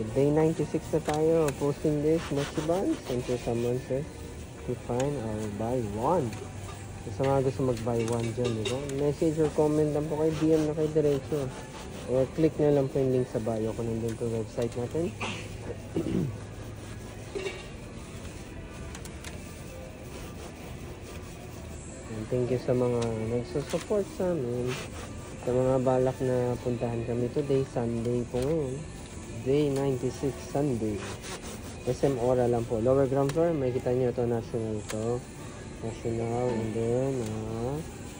So day 96 na tayo. Posting this mochi buns until someone says to find I'll buy one. So, sa mga gusto mag-buy one dyan, diba? Message or comment lang po kayo, DM na kayo diretso. Or click na lang po yung link sa bio kung nandun po website natin. And thank you sa mga nagsusupport sa amin. Sa mga balak na puntahan kami today, Sunday po ngayon. Day 96 Sunday. SM Ora lang po. Lower ground floor, makikita nyo ito, national to. National, and then,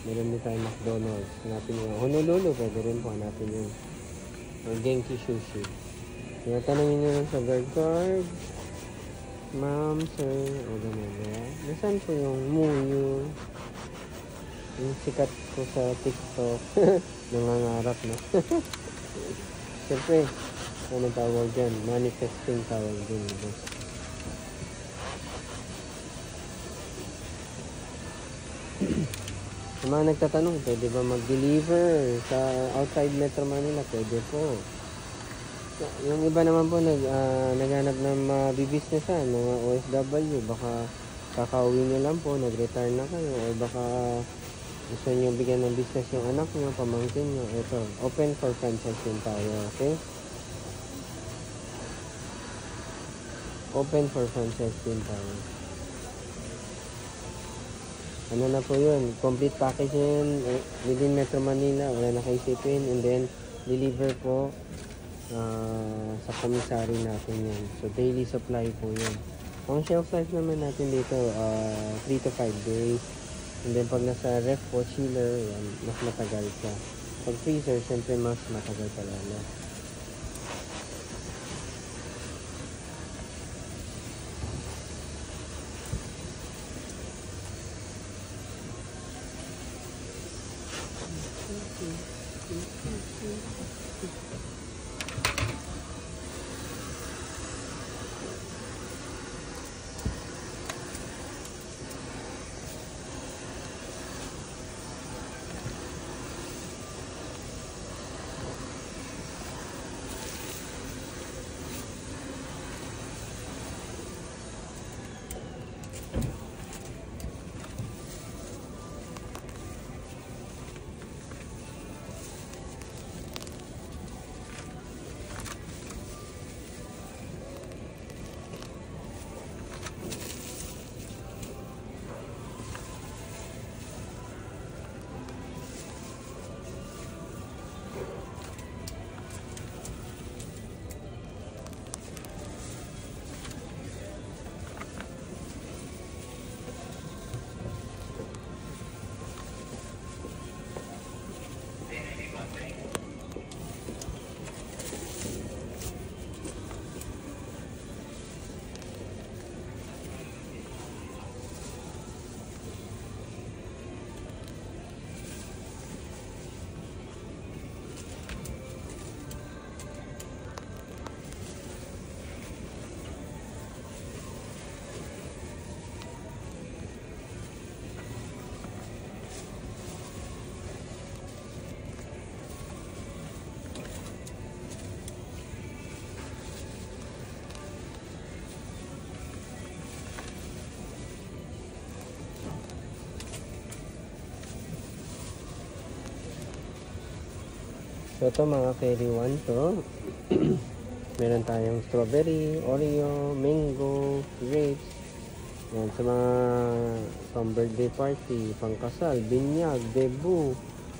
meron din tayo McDonald's. Hanapin nyo. Honolulu, pwede rin po hanapin nyo. Or Genki Sushi. Kaya tanongin nyo lang sa guard. Ma'am, sir, o gano'n ba? Nasaan po yung Muyu? Yung sikat ko sa TikTok. Nangangarap na. Siyempre, ano tawag dyan? Manifesting tawag din. Sa mga nagtatanong, pwede ba mag-deliver sa outside Metro Manila? Pwede po. Yung iba naman po naghanap ng businessan, mga OFW, baka kakauwi nyo lang po, nag-retire na kayo, o baka gusto nyo bigyan ng business yung anak nyo, pamangkin nyo. Ito, open for franchise din tayo, okay? Open for franchise din tayo. Ano na po yun, complete package yun within Metro Manila, wala na kayo isipin, and then deliver po sa commissary natin yan. So daily supply po yun. Ang shelf life naman natin dito 3 to 5 days, and then pag nasa ref po, chiller, yan, mas matagal siya. Pag freezer, syempre mas matagal talaga. So ito mga Fairy 1 to. Meron tayong strawberry, Oreo, mango, grapes. Yan, sa mga pang birthday party, pangkasal, binyag, debut.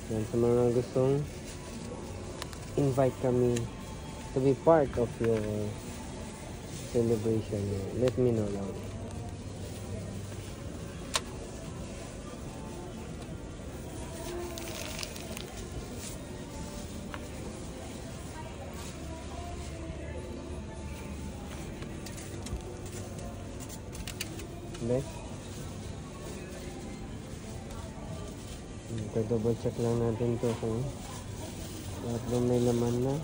Yan, sa mga gustong invite kami to be part of your celebration. Let me know lang. Double check lang natin to kung lahat ba may laman na.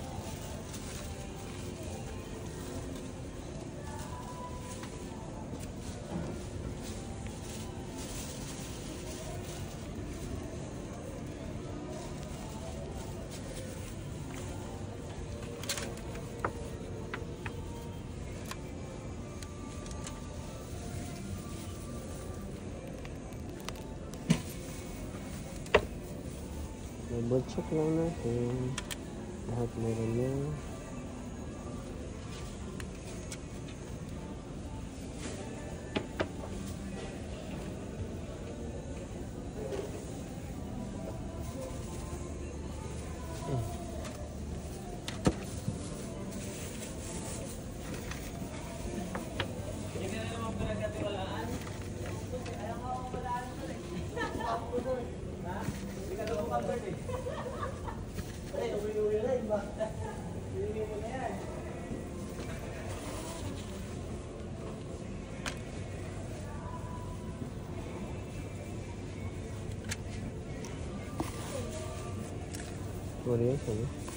double check lang natin. Lahat meron yan. Curious, ano?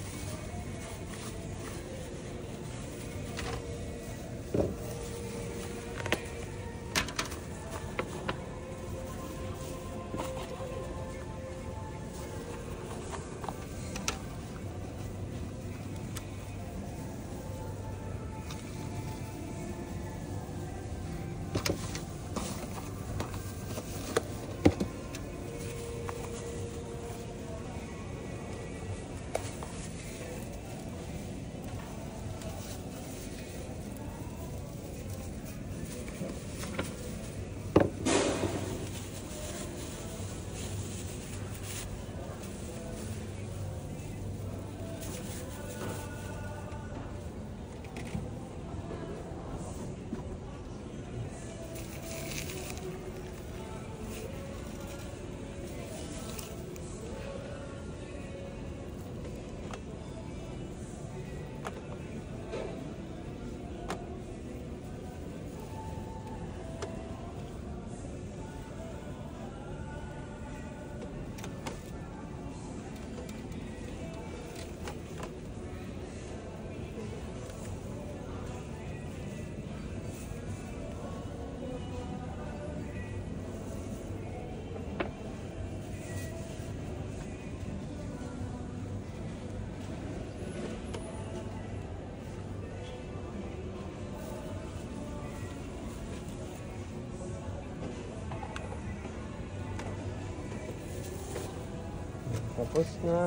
Tapos na.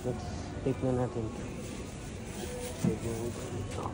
Next tape na natin. Tape na ito.